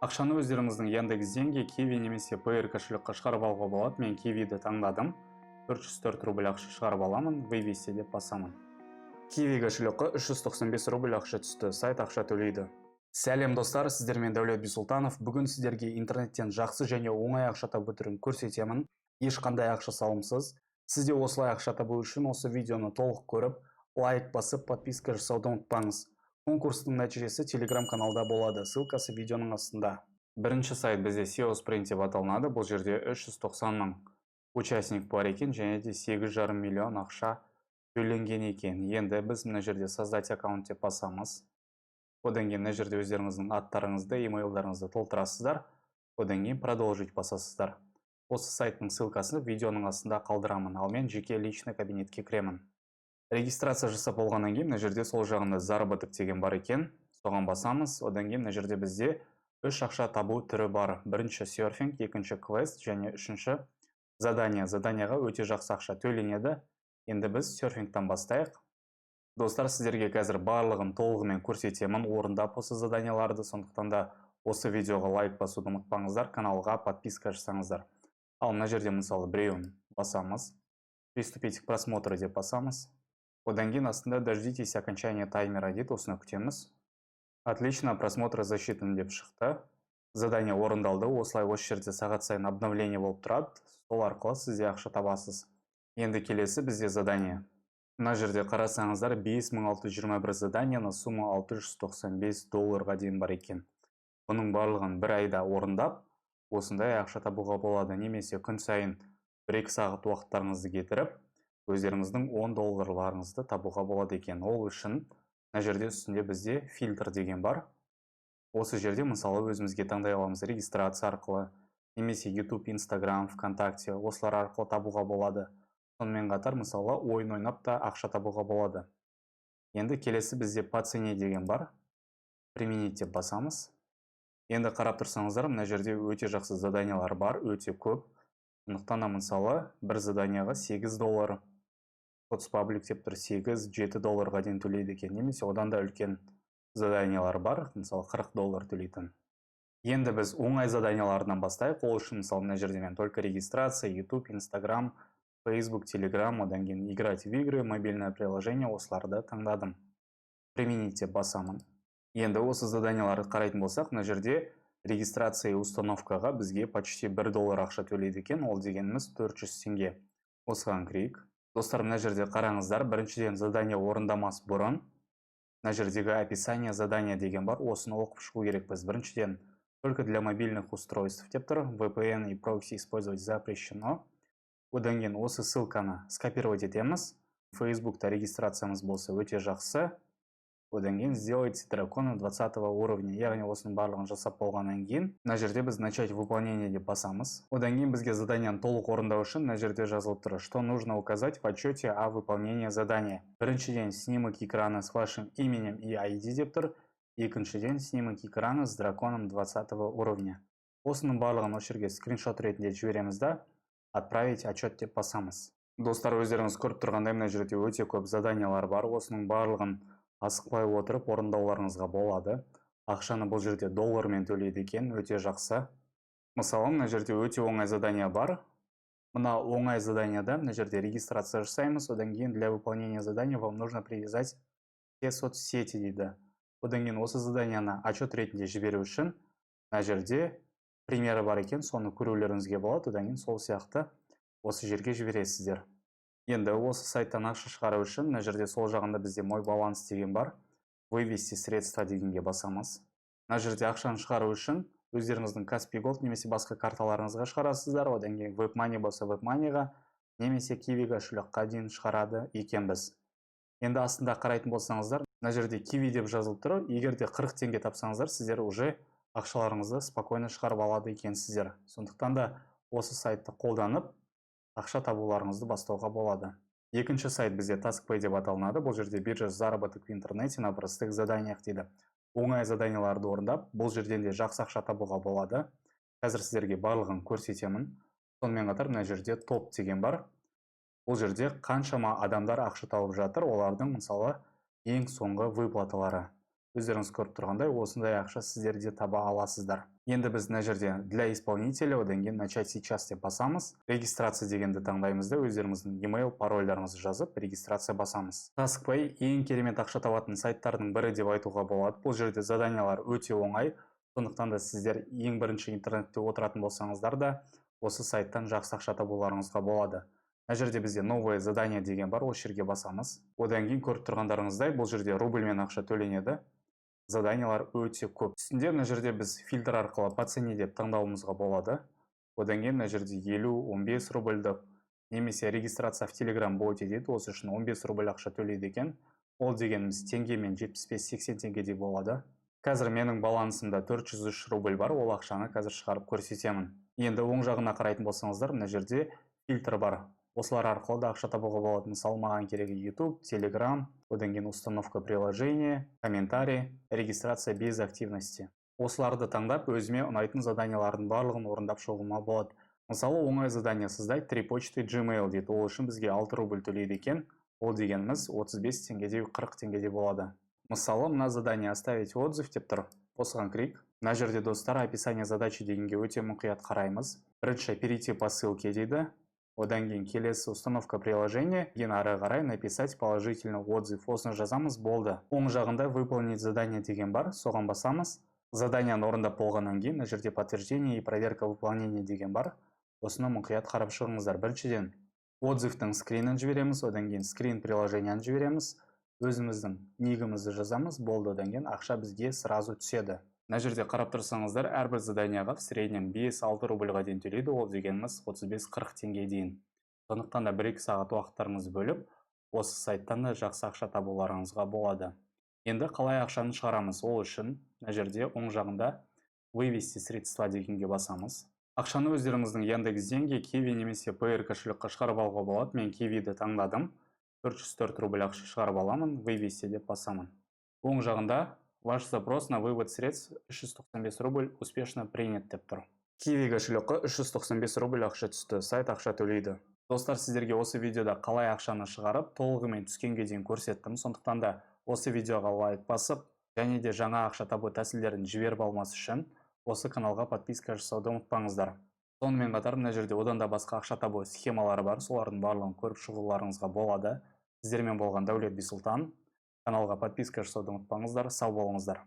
Ақшаны өздеріңіздің Яндекс.Деньги, Киви немесе Payeer кошелекқа шығарып алуға болады. Мен Кивиді таңдадым. 404 рубль ақша шығарып аламын, вывести деп басамын. Киви кошелекқа 395 рубль ақша түсті. Сайт ақша төлейді. Сәлем достар, сіздермен Дәулет Бисултанов. Бүгін сіздерге интернеттен жақсы және оңай ақша табу түрін көрсетемін. Ешқандай ақша салымсыз. Сізде осылай ақша табу үшін осы видеоны толық көріп, лайк басып, подписка жасауды ұмытпаңыз. Конкурстың нәтижесі телеграм-каналда болады, ссылкасы видеоның астында. Бірінші сайт бізде SEO Sprint деп аталынады. Бұл жерде 390 мың участник бар екен, және де 8,5 миллион ақша төленген екен. Енді біз мына жерде создать аккаунт деп басамыз. Одан кейін мына жерде өздеріңіздің аттарыңызды, имейлдарыңызды толтырасыздар. Одан кейін продолжить басасыздар. Осы сайттың ссылкасын видеоның астында қалдырамын, ал мен жеке личный кабинетке кіремін. Регистрация жасап болғаннан кейін мына жерде сол жағында заработок деген бар екен. Соған басамыз. Одан кейін мына жерде бізде 3 ақша табу түрі бар. Бірінші серфинг, екінші квест және үшінші задание. Заданияға өте жақсы ақша төленеді. Енді біз серфингтан бастайық. Достар, сіздерге қазір барлығын толығымен көрсетемін, орындап осы заданияларды. Сондықтан да осы видеоға лайк басуды ұмытпаңыздар, каналға подписка жасаңыздар. Ал мына жерде мысалы біреуін басамыз. Приступить к просмотру деп басамыз. Одан кейін астында дождитесь окончания таймера дейді, осыны күтеміз. Отлично, просмотр засчитан деп шықты. Задание орындалды. Осылай осы жерде сағат сайын обновление болып тұрады. Сол арқылы сізде ақша табасыз. Енді келесі бізде задание. Мына жерде қарасаңыздар 5621 заданияны сумма $695 дейін бар екен. Бұның барлығын бір айда орындап, осындай ақша табуға болады. Немесе күн сайын 1-2 сағат уақыттарыңызды кетіріп, өздеріңіздің $10 табуға болады екен. Ол үшін мына жерде үстінде бізде фильтр деген бар. Осы жерде мысалы өзімізге таңдай аламыз, регистрация арқылы, немесе YouTube, Instagram, ВКонтакте, осылар арқылы табуға болады. Сонымен қатар мысалы ойын ойнап та ақша табуға болады. Енді келесі бізде по цене деген бар. Применить деп басамыз. Енді қарап тұрсаңыздар, мына жерде өте жақсы заданиялар бар, өте көп. Сондықтан мысалы бір заданияға $8, соцпаблик деп тұр, $8-7 дейін төлейді екен. Немесе одан да үлкен заданиялар бар, мысалы $40 төлейтін. Енді біз оңай заданиялардан бастайық. Ол үшін мысалы мына жерде мен только регистрация, YouTube, Instagram, Facebook, Telegram, одан кейін играть в игры, мобильное приложение, осыларды таңдадым. Применить деп басамын. Енді осы заданияларды қарайтын болсақ, мына жерде регистрация установкаға бізге почти $1 ақша төлейді екен, ол дегеніміз 400 теңге. Осыған кірейік. Достар, мына жерде қараңыздар, біріншіден задание орындамас бұрын мына жердегі описание задания деген бар, осыны оқып шығу керек біз. Біріншіден только для мобильных устройств деп тұр, VPN и прокси использовать запрещено. Одан кейін осы ссылканы скопировать етеміз. Facebook'та регистрациямыз болса өте жақсы. Одан кейін сделайте дракона 20 уровня, яғни осының барлығын жасап болғаннан кейін мына жерде біз начать выполнение деп басамыз. Одан кейін бізге заданияны толық орындау үшін мына жерде жазылып тұр, что нужно указать в отчете о выполнении задания. Біріншіден снимок экрана с вашим именем и ID деп тұр. Екіншіден снимок экрана с драконом 20 уровня. Осының барлығын осы жерге скриншот ретінде жібереміз да отправить отчет деп басамыз. Достар, өздеріңіз көріп тұрғандай мына жерде өте көп заданиялар бар. Осының барлығын асықпай отырып орындауларыңызға болады. Ақшаны бұл жерде доллармен төлейді екен, өте жақсы. Мысалы, мына жерде өте оңай задания бар. Мына оңай заданияда мына жерде регистрация жасаймыз. Одан кейін для выполнения задания вам нужно привязать все соцсети дейді. Одан кейін осы заданияны отчет ретінде жіберу үшін мына жерде примері бар екен, соны көрулеріңізге болады. Одан кейін сол сияқты осы жерге жібересіздер. Енді осы сайттан ақша шығару үшін мына жерде сол жағында бізде мой баланс деген бар. Вывести средства дегенге басамыз. Мына жерде ақшаны шығару үшін өздеріңіздің Каспий Голд немесе басқа карталарыңызға шығарасыздар. Одан кейін WebMoney болса WebMoney'ға немесе Kiwi кошелекқа дейін шығарады екенбіз. Енді астында қарайтын болсаңыздар, мына жерде Kiwi деп жазылып тұр. Егер де 40 теңге тапсаңыздар, сіздер уже ақшаларыңызды спокойно шығарып алады екенсіздер. Сондықтан да осы сайтты қолданып ақша табуларыңызды бастауға болады. Екінші сайт бізде TaskPay деп аталынады. Бұл жерде биржа заработок в интернете на простых заданиях дейді. Оңай заданияларды орындап, бұл жерден де жақсы ақша табуға болады. Қазір сіздерге барлығын көрсетемін. Сонымен қатар мына жерде топ деген бар. Бұл жерде қаншама адамдар ақша тауып жатыр, олардың мысалы ең соңғы выплаталары. өздеріңіз көріп тұрғандай осындай ақша сіздер де таба аласыздар. Енді біз мына жерде для исполнителя одан кейін начать сейчас деп басамыз. Регистрация дегенді таңдаймыз да өздеріңіздің email парольдарыңызды жазып регистрация басамыз. Taskpay ең керемет ақша табатын сайттардың бірі деп айтуға болады. Бұл жерде заданиялар өте оңай. Сондықтан да сіздер ең бірінші интернетте отыратын болсаңыздар да осы сайттан жақсы ақша табуларыңызға болады. Мына жерде бізде новое задание деген бар, осы жерге басамыз. Одан кейін көріп тұрғандарыңыздай бұл жерде рубльмен ақша төленеді. Заданиялар өте көп. Үстінде мына жерде біз фильтр арқылы по цене деп таңдауымызға болады. Одан кейін мына жерде 50-15 рубльдік немесе регистрация в Telegram боте дейді, осы үшін 15 рубль ақша төлейді екен. Ол дегеніміз теңгемен 75-80 теңгедей болады. Қазір менің балансымда 403 рубль бар, ол ақшаны қазір шығарып көрсетемін. Енді оң жағына қарайтын болсаңыздар, мына жерде фильтр бар. Осылар арқылы да ақша табуға болады. Мысалы, маған керегі YouTube, Telegram, одан кейін установка приложения, комментарий, регистрация без активности. Осыларды таңдап, өзіме ұнайтын заданиялардың барлығын орындап шығуыма болады. Мысалы, оңай задание создать 3 почты Gmail дейді. Ол үшін бізге 6 рубль төлейді екен. Ол дегеніміз 35 теңгедей 40 теңгедей болады. Мысалы, мына задание оставить отзыв деп тұр. Осыған клик. Мына жерде достар описание задачи дегенге өте мұқият қараймыз. Бірінші перейти по ссылке дейді. Одан кейін келесі установка приложения, кейін ары қарай написать положительный отзыв. Осыны жазамыз, болды. Оң жағында выполнить задание деген бар, соған басамыз. Заданияны орындап болғаннан кейін, мына жерде подтверждение и проверка выполнения деген бар. Осыны мұқият қарап шығыңыздар. Біріншіден отзывтың скринін жібереміз, одан кейін скрин приложенияны жібереміз, өзіміздің нигімізді жазамыз, болды. Одан кейін ақша бізге сразу түседі. Мына жерде қарап тұрсаңыздар, әрбір заданияға в среднем 5-6 рубльға дейін төлейді, ол дегеніміз 35-40 теңге дейін. Сондықтан да 1-2 сағат уақыттарыңызды бөліп, осы сайттан да жақсы ақша табуларыңызға болады. Енді қалай ақшаны шығарамыз? Ол үшін мына жерде оң жағында вывести средства дегенге басамыз. Ақшаны өздеріңіздің Яндекс.Деньги, Kiwi немесе Payeer кошелекқа шығарып алуға болады. Мен Kiwiді таңдадым. 404 рубль ақша шығарып аламын, вывести деп басамын. Оң жағында ваш запрос на вывод средств 395 рубль успешно принят деп тұр. Kiwi кошелекқа 395 рубль ақша түсті, сайт ақша төлейді. Достар, сіздерге осы видеода қалай ақшаны шығарып, толығымен түскенге дейін көрсеттім. Сондықтан да осы видеоға лайк басып, және де жаңа ақша табу тәсілдерін жіберіп алмас үшін осы каналға подписка жасауды ұмытпаңыздар. Сонымен қатар мына жерде одан да басқа ақша табу схемалары бар, солардың барлығын көріп шығуларыңызға болады. Сіздермен болған Дәулет Бисұлтан. Каналға подписка жасауды ұмытпаңыздар. Сау болыңыздар.